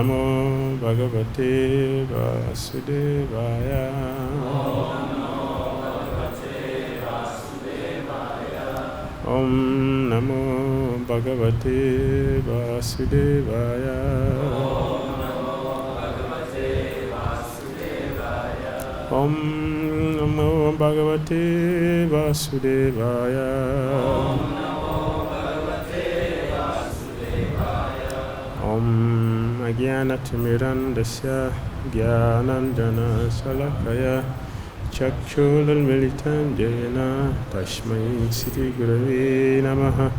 Namo Bhagavate Vasudevaya. Om Namo Bhagavate Vasudevaya. Om Namo Bhagavate Vasudevaya. Om Agyanatimirandasya Gyananjana Salakaya Chakshulal Jena Tashmai Sri Gurave Namaha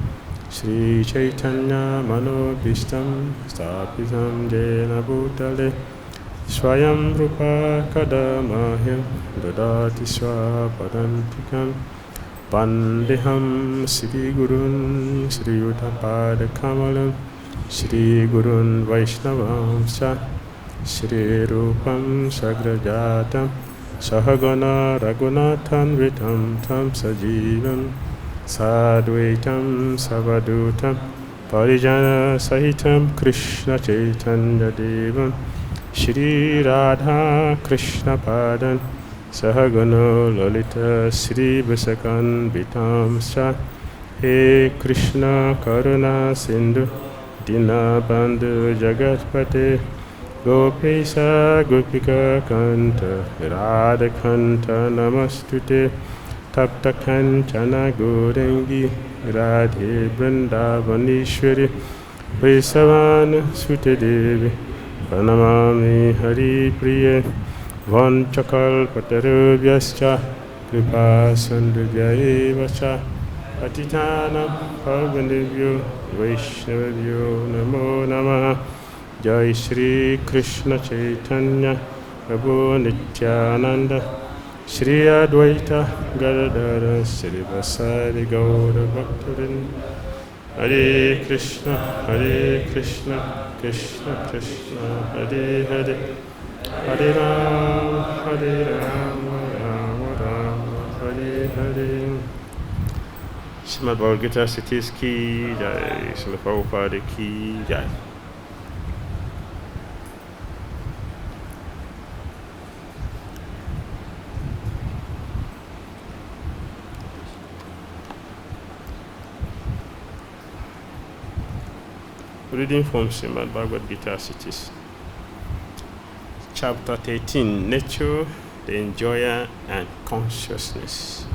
Sri Chaitanya Manobhistam Stapitam Jena Bhutale Swayam Rupa Kadamahyam Dadati Swapadantikam Vandeham Sri Gurun Sri Uttapada Kamalam Shri Gurun Vaishnavam Sa Shri Rupam Sagrajatam Sahagana Raghunathan Vitam Tam Sajivam Sadvaitam Savadutam Parijana Sahitam Krishna Chaitanya Devam Shri Radha Krishna Padan Sahagana Lalita Shri Visakan Vitam Sa He Krishna Karuna Sindhu Dinabandhu Jagatpate Gopisa Gopika Kanta Radha Kanta Namastute Tapta Kanchana Gorengi Radhe Vrindavanishwari Vesavana Sute Devi Pranamami Hari Priye Vanchakal Patarubhyascha Kripa Sandhyaevascha Patitanam Pavandibhyo Vaishnavabhyo Namo Namaha Jai Shri Krishna Chaitanya Prabhu Nityananda Shri Advaita Gadadara Shri Vasari Gaura Bhaktarin Hare Krishna Krishna Krishna Hare Hare Hare Rama Rama Rama Hare Hare. Srimad Bhagavad-Gita Cities Ki Jai, Srila Prabhupada Ki Jai. Reading from Srimad Bhagavad-Gita Cities. Chapter 13, Nature, the Enjoyer and Consciousness.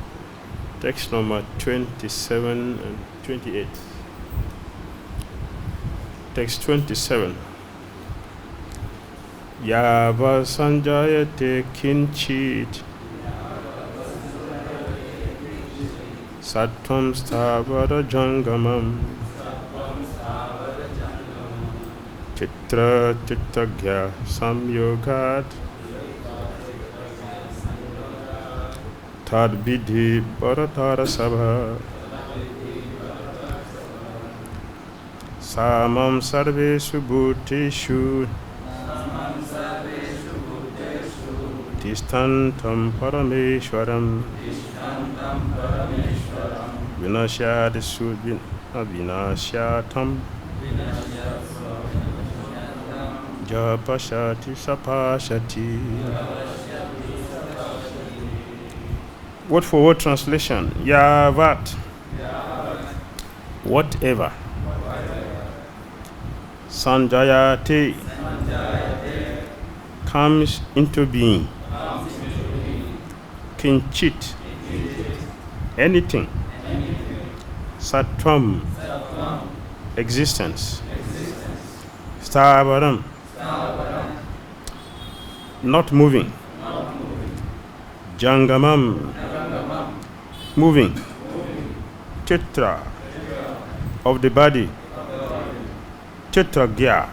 Text number 27 and 28. Text 27. Yava sanjayate kinchit sattvam stavara jangamam chitra chittagya samyogat Tad vidhi paratara sabha samam sarveshu bhuteshu tishtantam parameshwaram vinashyadishu vinashyatam japashati sapashati. Word for word translation. Yavat. Whatever. Sanjayate. Comes into being. Kinchit. Anything. Sattvam. Existence. Stavaram. Not moving. Jangamam. Moving. Chitra. Of the body. Chitragya.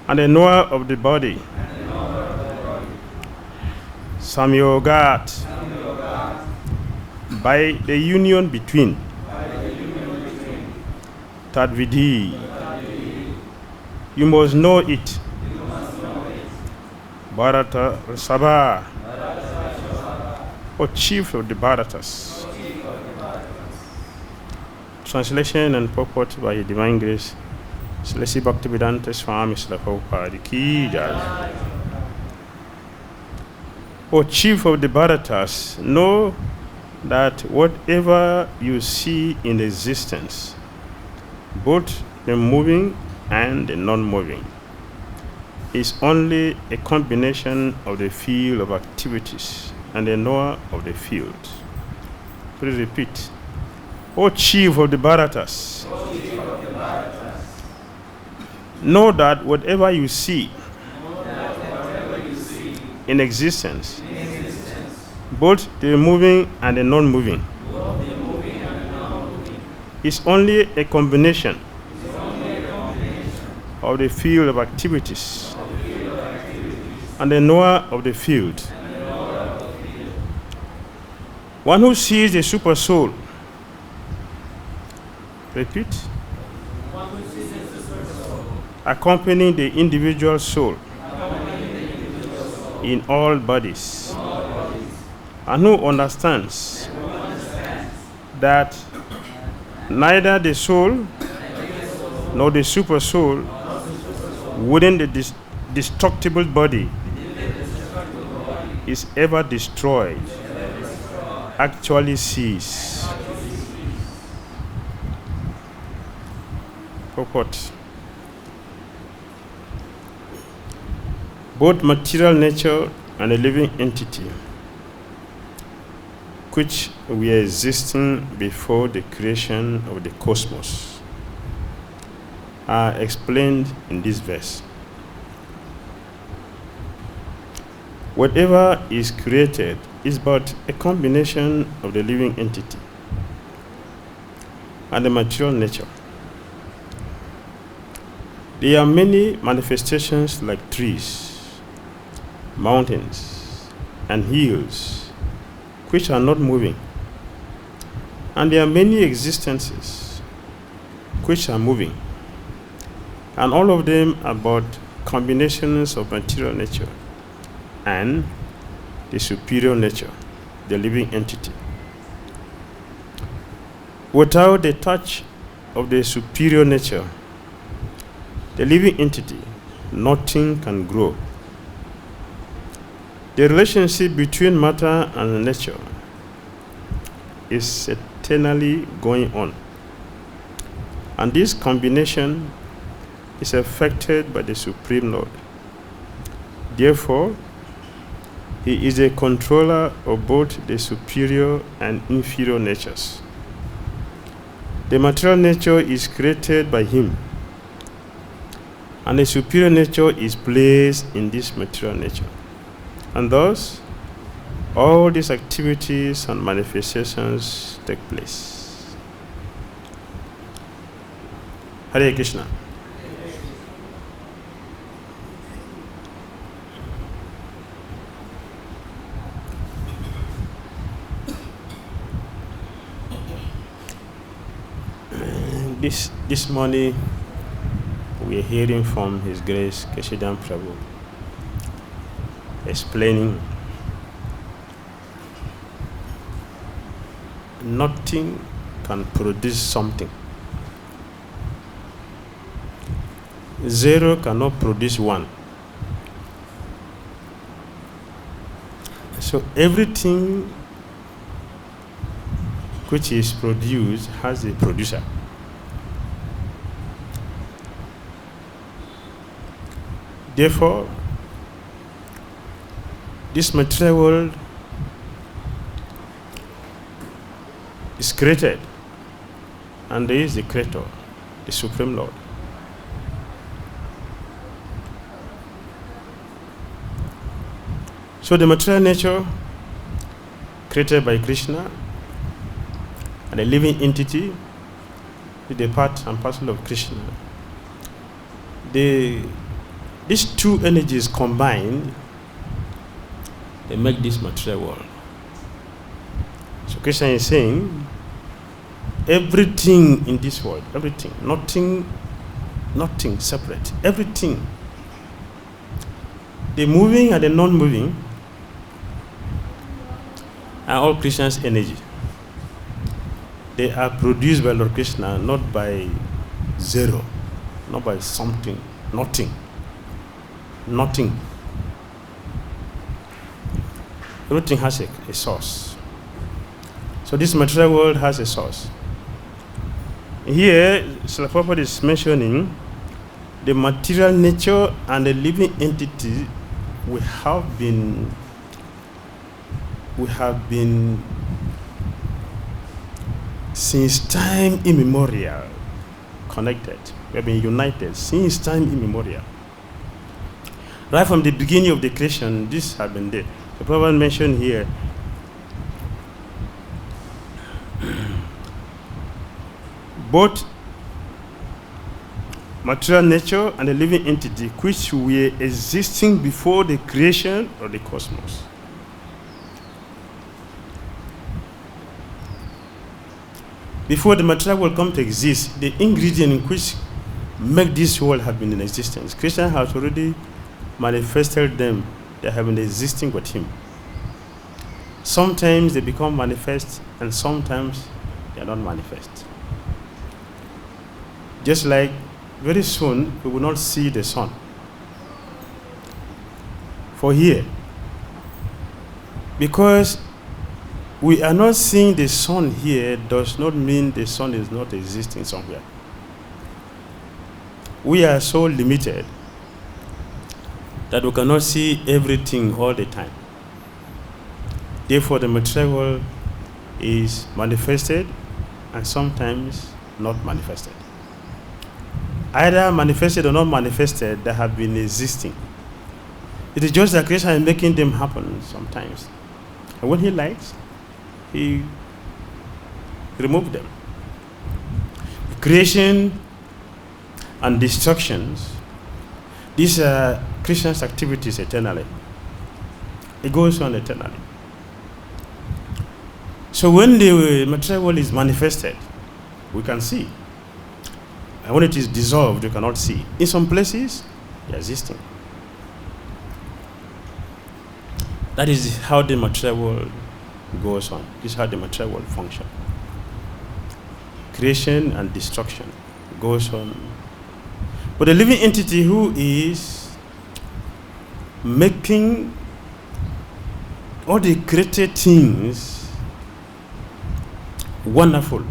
And the knower of the body. Samyogat. By the union between. Tadvidhi. You must know it. Bharata Sabha. O chief of the Bharatas. Translation and purport by Divine Grace Srila Bhaktivedanta Swami Srila Prabhupada Ki Jai. O chief of the Bharatas, know that whatever you see in existence, both the moving and the non-moving, is only a combination of the field of activities and the knower of the field. Please repeat. O chief of the Bharatas, know that whatever you see in existence, both the moving and the non-moving, is only a combination of the field of activities and the knower of the field. One who sees the super soul, repeat, accompanying the individual soul in all bodies, and who understands that neither the soul nor the super soul within the destructible body is ever destroyed, actually cease. Purport. Both material nature and a living entity, which were existing before the creation of the cosmos, are explained in this verse. Whatever is created is but a combination of the living entity and the material nature. There are many manifestations like trees, mountains, and hills, which are not moving. And there are many existences which are moving. And all of them are but combinations of material nature and the superior nature, the living entity. Without the touch of the superior nature, the living entity, nothing can grow. The relationship between matter and nature is eternally going on. And this combination is affected by the Supreme Lord. Therefore, He is a controller of both the superior and inferior natures. The material nature is created by Him, and the superior nature is placed in this material nature. And thus, all these activities and manifestations take place. Hare Krishna. This morning, we are hearing from His Grace Keshidan Prabhu explaining nothing can produce something. Zero cannot produce one. So everything which is produced has a producer. Therefore, this material world is created, and there is the Creator, the Supreme Lord. So the material nature created by Krishna and a living entity is the part and parcel of Krishna. These two energies combined, they make this material world. So Krishna is saying, everything in this world, everything, nothing separate, everything, the moving and the non-moving, are all Krishna's energy. They are produced by Lord Krishna, not by zero. not by something, nothing. Nothing. Everything has a source. So this material world has a source. Here, Srila Prabhupada is mentioning the material nature and the living entity we have been since time immemorial connected. We have been united since time immemorial. Right from the beginning of the creation, this has been there. The Prabhupada mentioned here both material nature and the living entity which were existing before the creation of the cosmos. Before the material world come to exist, the ingredient which make this world have been in existence. Krishna has already manifested them. They have been existing with him. Sometimes they become manifest and sometimes they are not manifest. Just like very soon we will not see the sun. For here, because we are not seeing the sun here does not mean the sun is not existing somewhere. We are so limited that we cannot see everything all the time. Therefore, the material world is manifested and sometimes not manifested. Either manifested or not manifested, they have been existing. It is just that Krishna is making them happen sometimes. And when he likes, he removes them. Creation and destructions, these are Krishna's activities eternally. It goes on eternally. So when the material world is manifested, we can see. And when it is dissolved, you cannot see. In some places, they are existing. That is how the material world goes on. This is how the material world functions. Creation and destruction goes on. But the living entity who is making all the created things wonderful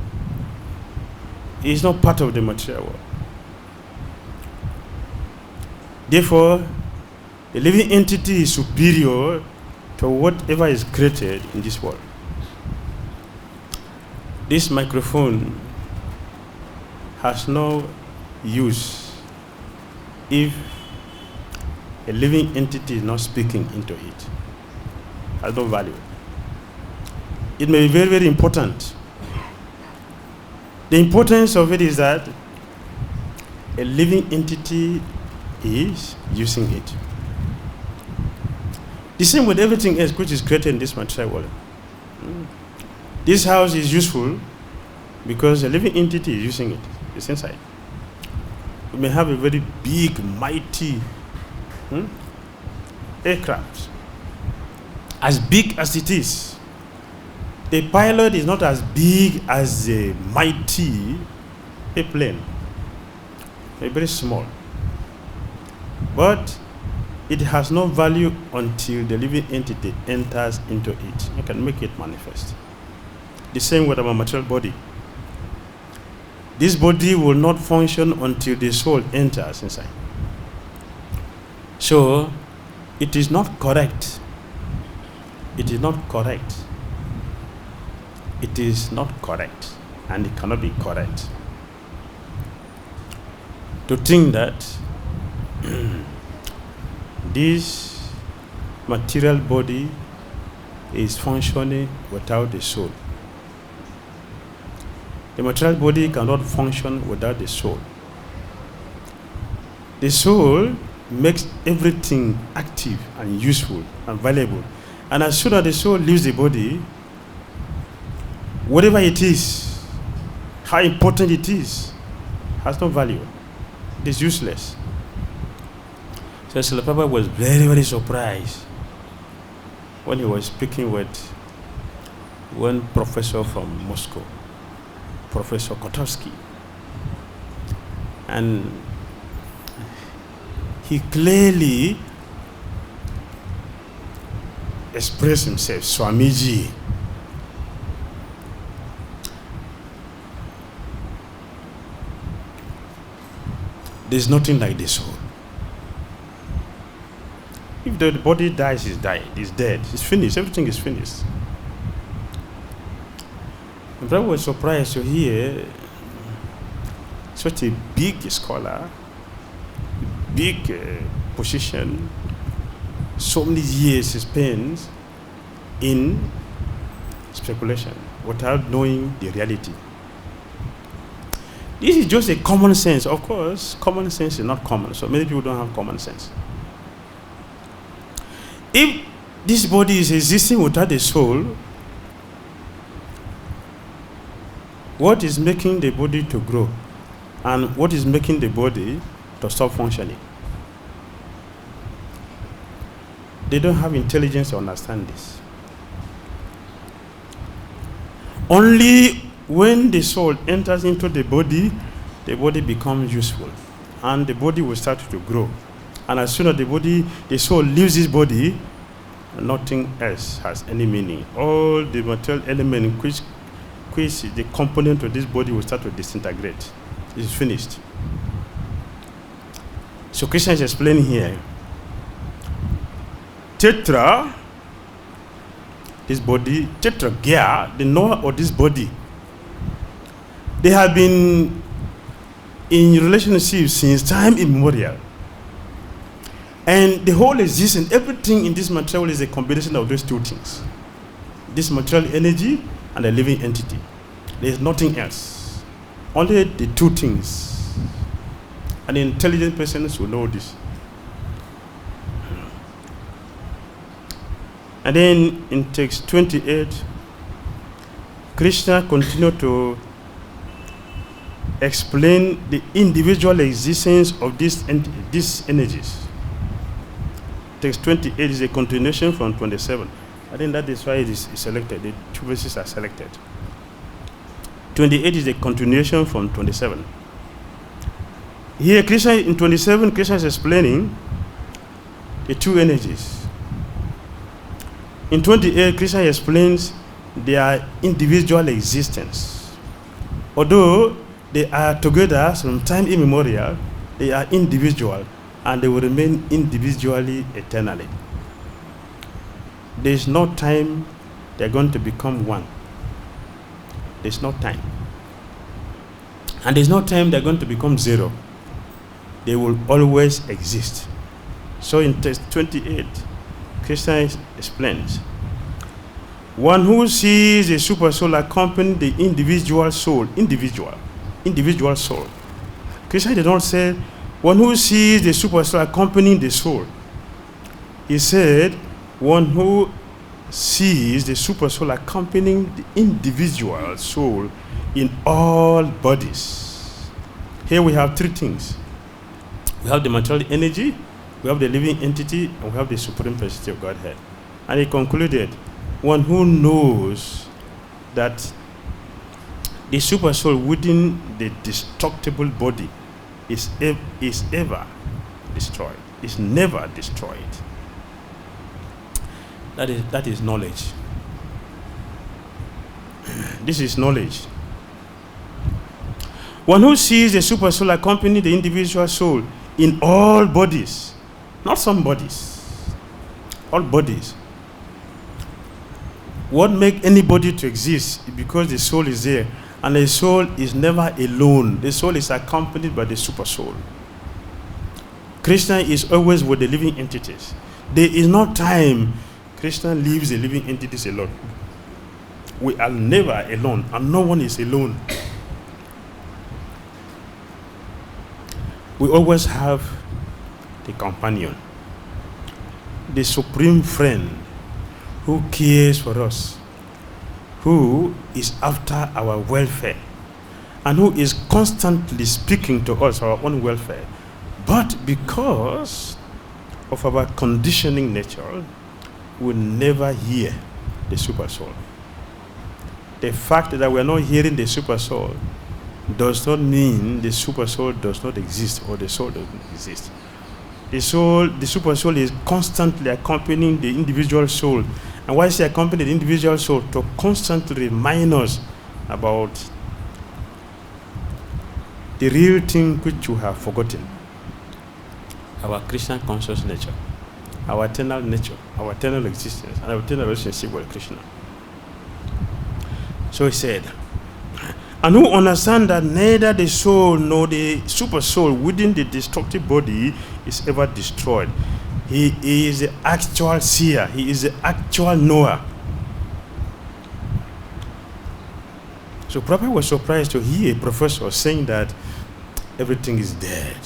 is not part of the material world. Therefore, the living entity is superior to whatever is created in this world. This microphone has no use if a living entity is not speaking into it. Has no value. It may be very, very important. The importance of it is that a living entity is using it. The same with everything else which is created in this material world. This house is useful because a living entity is using it. It's inside. We may have a very big, mighty aircraft. As big as it is, the pilot is not as big as a mighty airplane. They're very small. But it has no value until the living entity enters into it. You can make it manifest. The same with our material body. This body will not function until the soul enters inside. So, it is not correct. It is not correct. It is not correct, and it cannot be correct to think that this material body is functioning without the soul. The material body cannot function without the soul. The soul makes everything active and useful and valuable. And as soon as the soul leaves the body, whatever it is, how important it is, has no value. It is useless. So Srila Prabhupada was very, very surprised when he was speaking with one professor from Moscow, Professor Kotovsky. And he clearly expressed himself, Swamiji. There's nothing like the soul. If the body dies, it's died, it's dead, it's finished, everything is finished. And I was surprised to hear such a big scholar, big position, so many years he spends in speculation without knowing the reality. This is just a common sense. Of course, common sense is not common, so many people don't have common sense. If this body is existing without a soul, what is making the body to grow? And what is making the body to stop functioning? They don't have intelligence to understand this. Only when the soul enters into the body becomes useful. And the body will start to grow. And as soon as the soul leaves this body, nothing else has any meaning. All the material element which the component of this body will start to disintegrate. It's finished. So Krishna is explaining here. Tetra, this body, tetragya, the knower of this body, they have been in relationship since time immemorial. And the whole existence, everything in this material is a combination of those two things. This material energy and a living entity. There is nothing else. Only the two things. An intelligent person will know this. And then in text 28, Krishna continued to explain the individual existence of these energies. Text 28 is a continuation from 27. I think that is why it is selected. The two verses are selected. 28 is a continuation from 27. Here, Krishna in 27, Krishna is explaining the two energies. In 28, Krishna explains their individual existence. Although they are together from time immemorial, they are individual, and they will remain individually eternally. There is no time they are going to become one. There is no time. And there is no time they are going to become zero. They will always exist. So in text 28, Krishna explains, one who sees a super soul accompany the individual soul, individual soul. Krishna did not say, one who sees the super soul accompanying the soul. He said, one who sees the super soul accompanying the individual soul in all bodies. Here we have three things. We have the material energy, we have the living entity, and we have the supreme personality of Godhead. And he concluded, one who knows that the super soul within the destructible body is ever destroyed, is never destroyed. That is knowledge. This is knowledge. One who sees the super soul accompany the individual soul in all bodies, not some bodies, all bodies. What makes anybody to exist is because the soul is there, and the soul is never alone. The soul is accompanied by the super soul. Krishna is always with the living entities. There is no time Krishna leaves the living entities alone. We are never alone, and no one is alone. We always have the companion, the supreme friend who cares for us, who is after our welfare, and who is constantly speaking to us our own welfare. But because of our conditioning nature, we never hear the super soul. The fact that we are not hearing the super soul does not mean the super soul does not exist or the soul doesn't exist. the soul, the super soul is constantly accompanying the individual soul. And why is he accompanying the individual soul? To constantly remind us about the real thing which you have forgotten. Our Krishna conscious nature, our eternal nature, our eternal existence, and our eternal relationship with Krishna. So he said, and who understand that neither the soul nor the super soul within the destructive body is ever destroyed. He is the actual seer. He is the actual knower. So Prabhupada was surprised to hear a professor saying that everything is dead.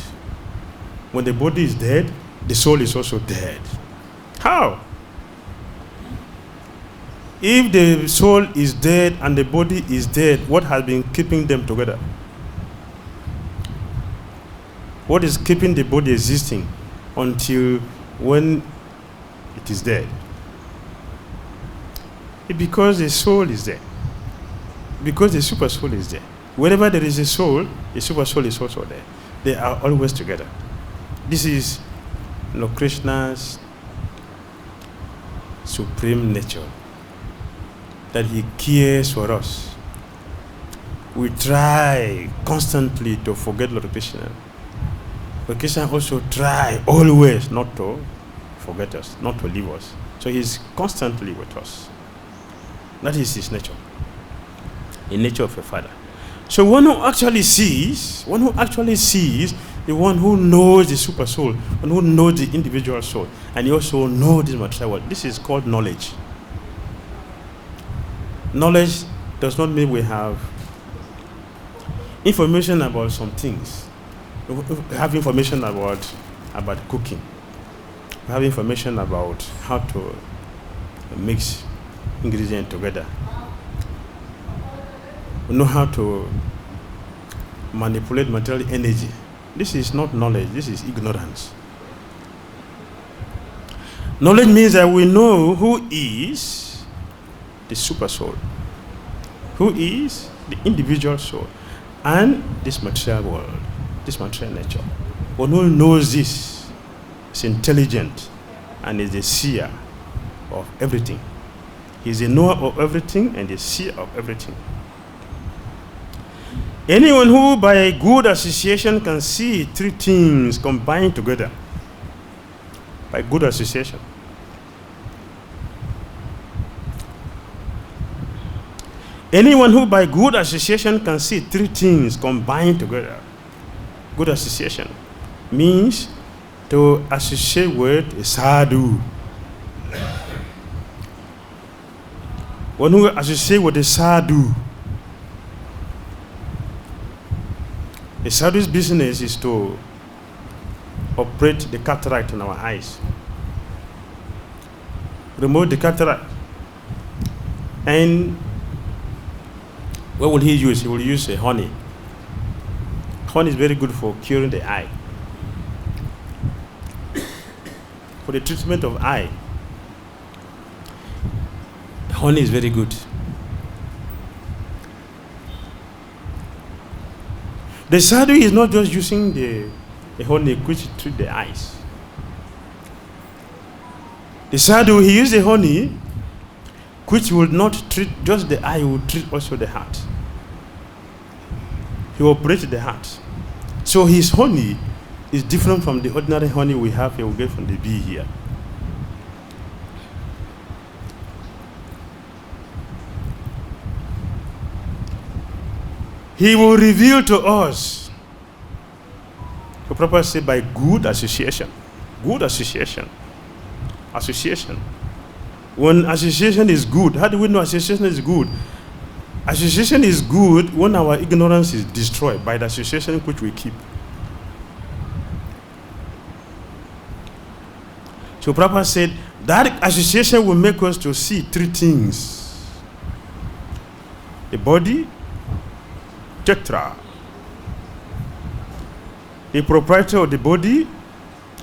When the body is dead, the soul is also dead. How? If the soul is dead and the body is dead, what has been keeping them together? What is keeping the body existing until when it is dead? It's because the soul is there. Because the super soul is there. Wherever there is a soul, the super soul is also there. They are always together. This is Krishna's supreme nature, that he cares for us. We try constantly to forget Lord Krishna. But Krishna also try always not to forget us, not to leave us. So he's constantly with us. That is his nature. The nature of a father. So one who actually sees, the one who knows the super soul, and who knows the individual soul, and he also knows this material world. This is called knowledge. Knowledge does not mean we have information about some things. We have information about cooking. We have information about how to mix ingredients together. We know how to manipulate material energy. This is not knowledge, this is ignorance. Knowledge means that we know who is the super soul, who is the individual soul, and this material world, this material nature. One who knows this is intelligent and is the seer of everything. He is the knower of everything and the seer of everything. Anyone who by a good association can see three things combined together, by good association. Anyone who by good association can see three things combined together. Good association means to associate with a sadhu. One who associates with a sadhu. A sadhu's business is to operate the cataract in our eyes. Remove the cataract. And what will he use? He will use a honey. Honey is very good for curing the eye. For the treatment of eye, honey is very good. The sadhu is not just using the honey which treats the eyes. The sadhu, he uses the honey which will not treat just the eye, will treat also the heart. He operates the heart. So his honey is different from the ordinary honey we have here, we get from the bee here. He will reveal to us. The Prabhupada said by good association. Good association. Association. When association is good, how do we know association is good? Association is good when our ignorance is destroyed by the association which we keep. So Prabhupada said that association will make us to see three things. The body, tetra. The proprietor of the body,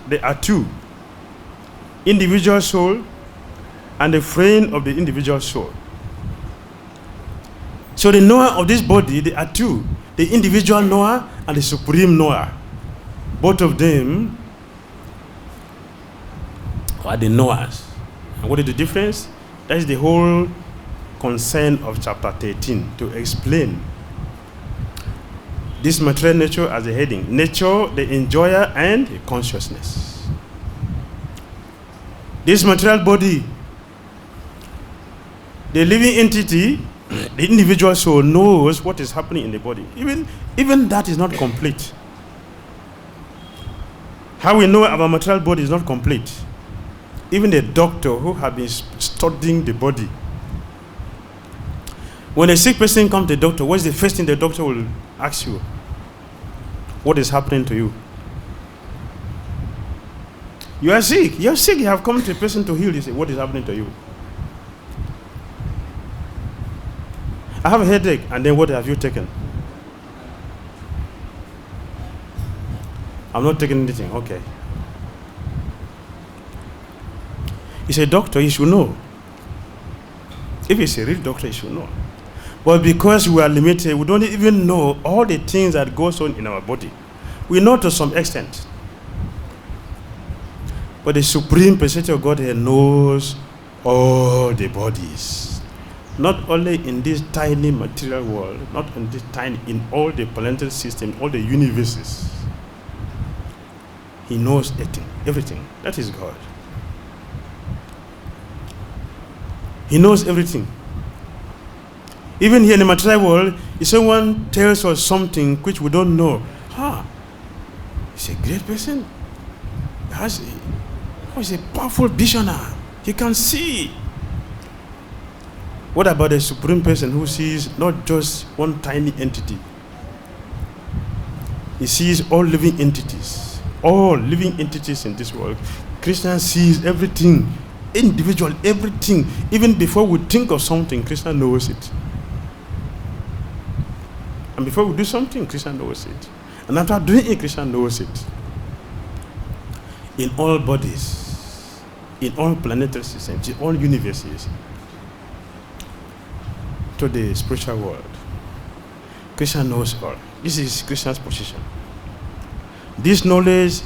there are two. Individual soul and the friend of the individual soul. So the knower of this body, there are two. The individual knower and the supreme knower. Both of them or the knowers. And what is the difference? That is the whole concern of chapter 13, to explain this material nature as a heading. Nature, the enjoyer, and consciousness. This material body, the living entity, the individual soul knows what is happening in the body. Even that is not complete. How we know our material body is not complete. Even the doctor who has been studying the body, when a sick person comes to the doctor, what's the first thing the doctor will ask you? What is happening to you? You are sick. You are sick. You have come to a person to heal. You say, what is happening to you? I have a headache. And then what have you taken? I'm not taking anything. Okay. He's a doctor. He should know. If he's a real doctor, he should know. But because we are limited, we don't even know all the things that goes on in our body. We know to some extent. But the Supreme Personality of Godhead knows all the bodies. Not only in this tiny material world, not in this tiny, in all the planetary systems, all the universes. He knows everything. That is God. He knows everything. Even here in the material world, if someone tells us something which we don't know, he's a great person. He's a powerful visionary. He can see. What about the Supreme Person who sees not just one tiny entity? He sees all living entities. All living entities in this world. Krishna sees everything, individual, everything. Even before we think of something, Krishna knows it. And before we do something, Krishna knows it. And after doing it, Krishna knows it. In all bodies, in all planetary systems, in all universes, to the spiritual world, Krishna knows all. This is Krishna's position. This knowledge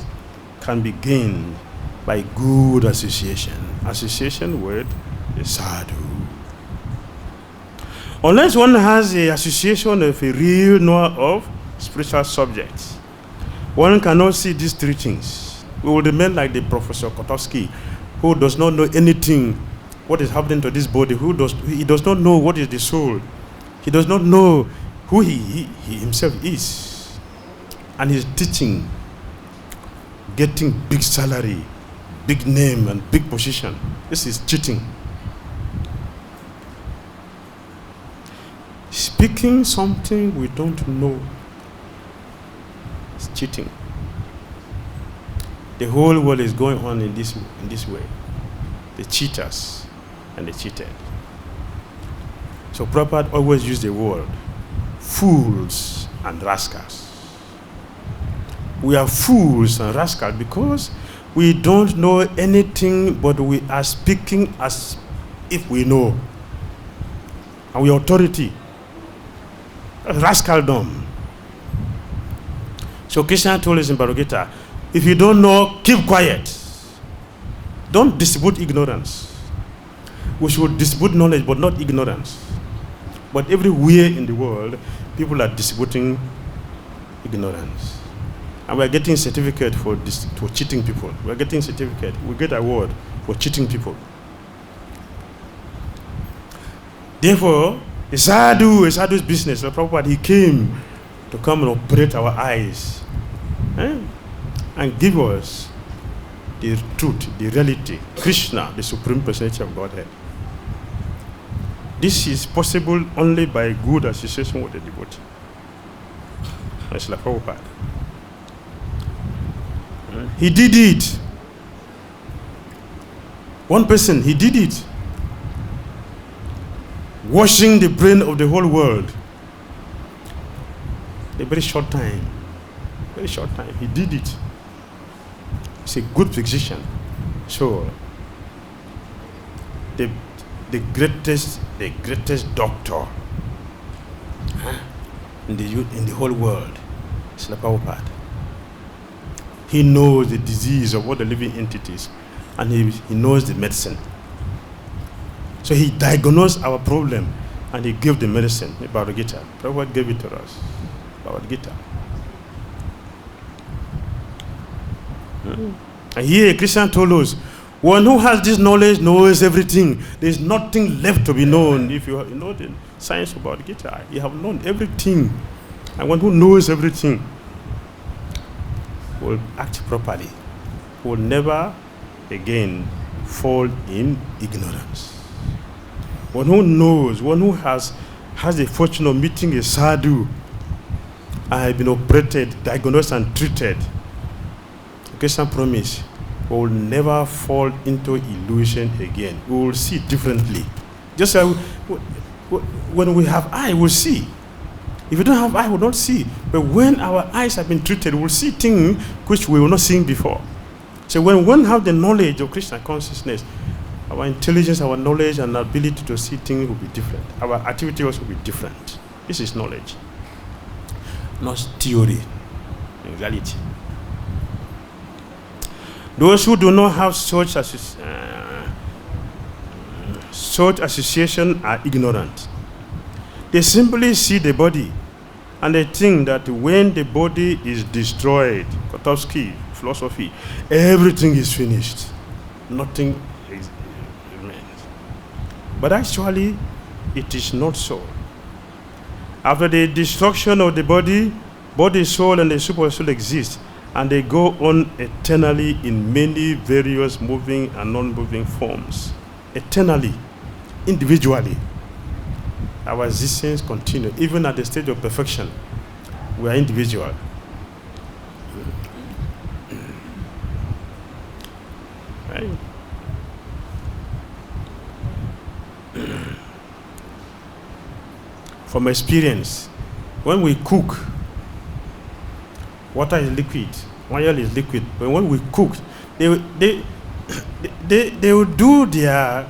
can be gained by good association. Association with the sadhu. Unless one has the association of a real knower of spiritual subjects, one cannot see these three things. We will remain like the Professor Kotowski, who does not know anything, what is happening to this body, he does not know what is the soul. He does not know who he himself is. And he's teaching, getting big salary, big name, and big position. This is cheating. Speaking something we don't know is cheating. The whole world is going on in this way. The cheaters and the cheated. So Prabhupada always used the word fools and rascals. We are fools and rascals because we don't know anything, but we are speaking as if we know. And we are authority. Rascaldom. So Krishna told us in Bhagavad-Gita, if you don't know, keep quiet. Don't distribute ignorance. We should distribute knowledge, but not ignorance. But everywhere in the world, people are distributing ignorance. And we are getting certificate for cheating people. We are getting certificate. We get award for cheating people. Therefore, a sadhu's business, the Prabhupada, he came to come and operate our eyes and give us the truth, the reality, Krishna, the Supreme Personality of Godhead. This is possible only by good association with the devotee. That's like Prabhupada. He did it. One person, he did it. Washing the brain of the whole world. In a very short time. Very short time. He did it. He's a good physician. So, the greatest doctor in the whole world is Prabhupada. He knows the disease of all the living entities. and he knows the medicine. So he diagnosed our problem and he gave the medicine, the Bhagavad-Gita. Prabhupada gave it to us, Bhagavad-Gita. And here Krishna told us, one who has this knowledge knows everything. There is nothing left to be known. If you know the science about Gita, you have known everything. And one who knows everything will act properly, will never again fall in ignorance. One who knows, one who has the fortune of meeting a sadhu, and have been operated, diagnosed and treated, Krishna promise, we will never fall into illusion again. We will see differently. Just like when we have eye, we'll see. If we don't have eye, we will not see. But when our eyes have been treated, we will see things which we were not seeing before. So when one have the knowledge of Krishna consciousness, our intelligence, our knowledge, and ability to see things will be different. Our activity also will be different. This is knowledge, not theory, in reality. Those who do not have such association are ignorant. They simply see the body and they think that when the body is destroyed, Kotowski philosophy, everything is finished. Nothing remains. But actually, it is not so. After the destruction of the body, soul, and the super soul exist. And they go on eternally in many various moving and non-moving forms. Eternally, individually. Our existence continues. Even at the stage of perfection, we are individual. Right? From experience, when we cook, water is liquid, oil is liquid. But when we cook, they will do their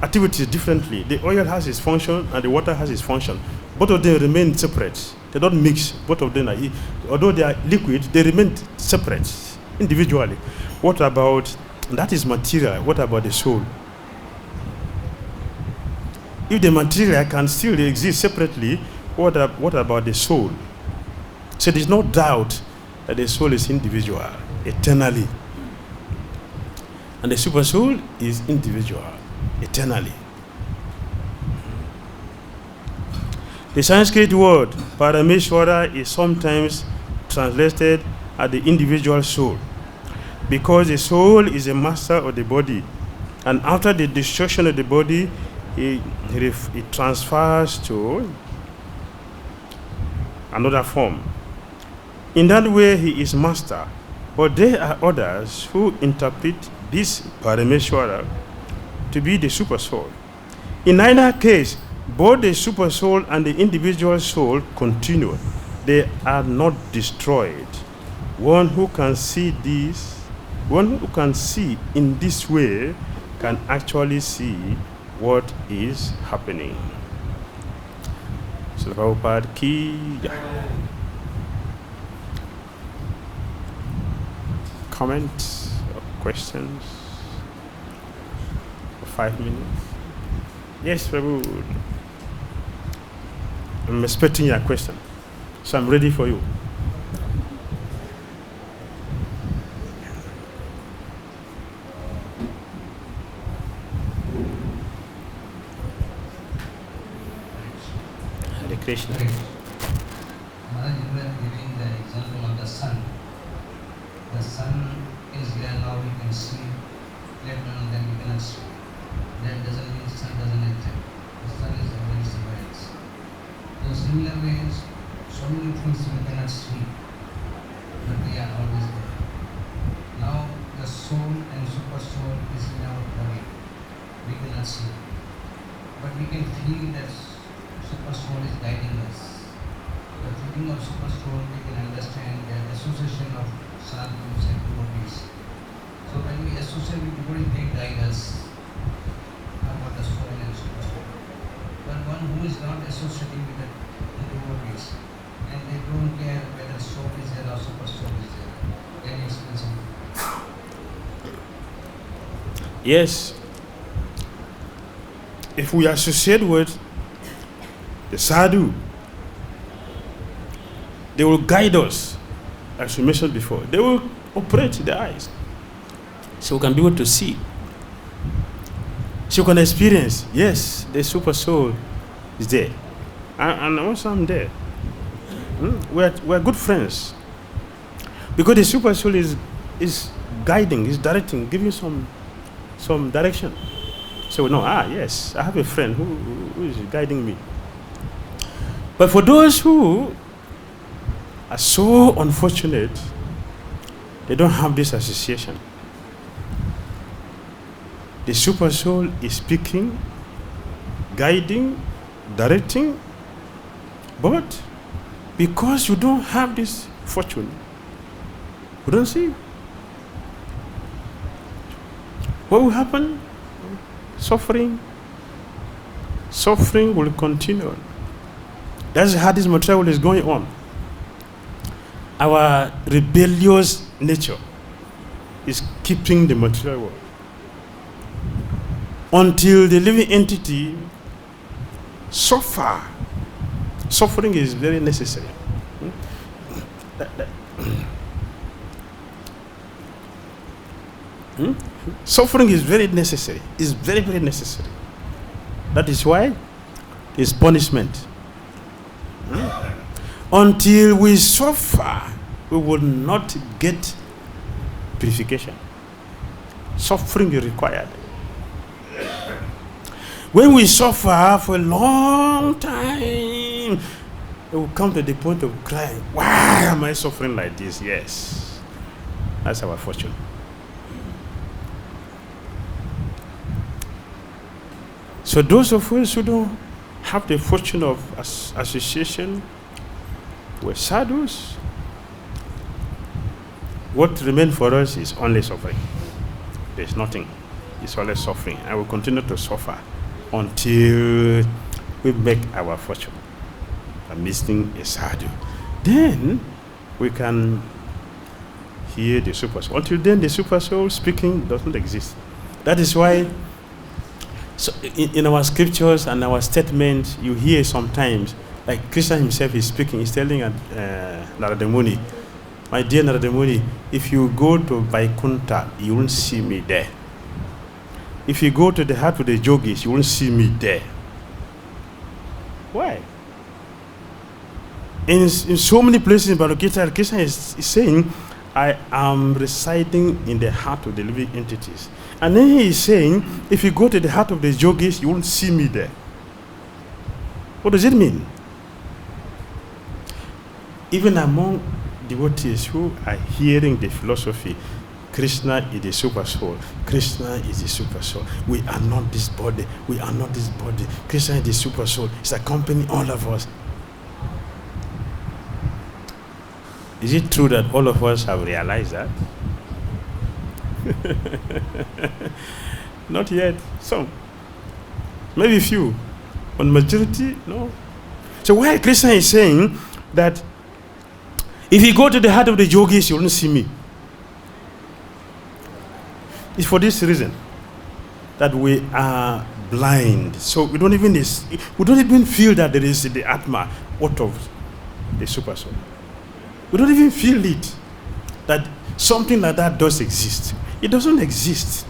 activities differently. The oil has its function and the water has its function. Both of them remain separate. They don't mix. Both of them although they are liquid, they remain separate, individually. What about, that is material, what about the soul? If the material can still exist separately, what about the soul? So there's no doubt that the soul is individual, eternally. And the super soul is individual, eternally. The Sanskrit word Parameshwara is sometimes translated as the individual soul, because the soul is a master of the body, and after the destruction of the body, it transfers to another form. In that way, he is master. But there are others who interpret this Parameshwara to be the super soul. In either case, both the super soul and the individual soul continue. They are not destroyed. One who can see this, one who can see in this way, can actually see what is happening. So Prabhupada ki jai. Comments or questions for 5 minutes? Yes, Prabhu. I'm expecting your question, so I'm ready for you. Hare Krishna. Maharaj, you were giving the example of the sun. The sun is here now, we can see, later on then we cannot see. That doesn't mean the sun doesn't exist. The sun is already somewhere else. So similar ways, so many things we cannot see, but they are always there. Now the soul and super soul is in our body. We cannot see, but we can feel that super soul is guiding us. By thinking of super soul, we can understand the association of sadhus and devotees. So when we associate with devotees, they guide us about the soul and super soul. But one who is not associating with the devotees, and they don't care whether soul is there or super soul is there, then it's something. Yes, if we associate with the sadhu, they will guide us, as we mentioned before. They will operate the eyes, so we can be able to see. So you can experience, yes, the super soul is there. And also I'm there. We're good friends. Because the super soul is guiding, is directing, giving some direction. So we know, yes, I have a friend who is guiding me. But for those who are so unfortunate, they don't have this association. The super soul is speaking, guiding, directing, but because you don't have this fortune, you don't see. What will happen? Suffering. Suffering will continue. That's how this material is going on. Our rebellious nature is keeping the material world until the living entity suffer. Suffering is very necessary. Suffering is very necessary. It's very, very necessary. That is why it's punishment. Until we suffer, we will not get purification. Suffering is required. When we suffer for a long time, it will come to the point of crying, why am I suffering like this? Yes, that's our fortune. So those of us who don't have the fortune of association with sadhus, what remains for us is only suffering. There's nothing. It's only suffering. I will continue to suffer until we make our fortune amidst a sadhu. Then we can hear the super soul. Until then, the super soul speaking does not exist. That is why in our scriptures and our statements, you hear sometimes, like Krishna himself is speaking, he's telling Narada Muni, my dear Narada Muni, if you go to Vaikuntha, you won't see me there. If you go to the heart of the yogis, you won't see me there. Why? In so many places in Bhagavad-Gita, Krishna is saying, I am residing in the heart of the living entities. And then he is saying, if you go to the heart of the yogis, you won't see me there. What does it mean? Even among devotees who are hearing the philosophy, Krishna is the super soul. Krishna is the super soul. We are not this body. We are not this body. Krishna is the super soul. It's accompanying all of us. Is it true that all of us have realized that? Not yet. Some. Maybe few. But majority, no. So why Krishna is saying that if you go to the heart of the yogis, you won't see me. It's for this reason that we are blind. So we don't even feel that there is the Atma out of the super soul. We don't even feel it, that something like that does exist. It doesn't exist.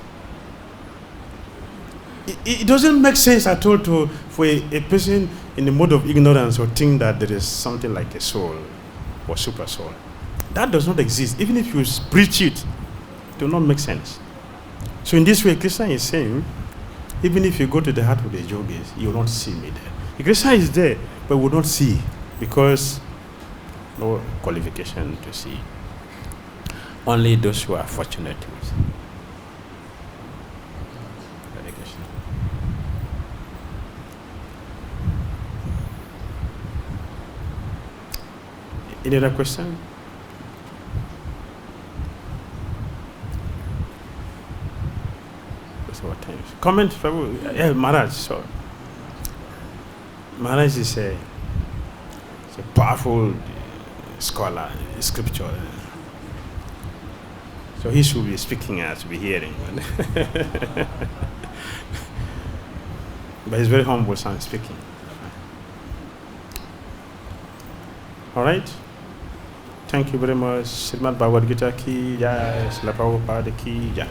It doesn't make sense at all for a person in the mode of ignorance or think that there is something like a soul or super soul. That does not exist. Even if you preach it, it will not make sense. So in this way, Krishna is saying, even if you go to the heart of the yogis, you will not see me there. Krishna is there, but will not see, because no qualification to see. Only those who are fortunate will see. Any other question? What time? Comment, Maharaj. So, Maharaj is a powerful scholar, scripture. So he should be speaking as we hearing. But he's very humble, so I'm speaking. All right. Thank you very much. Srimad Bhagavad-Gita ki jai, Srila Prabhupada ki jai.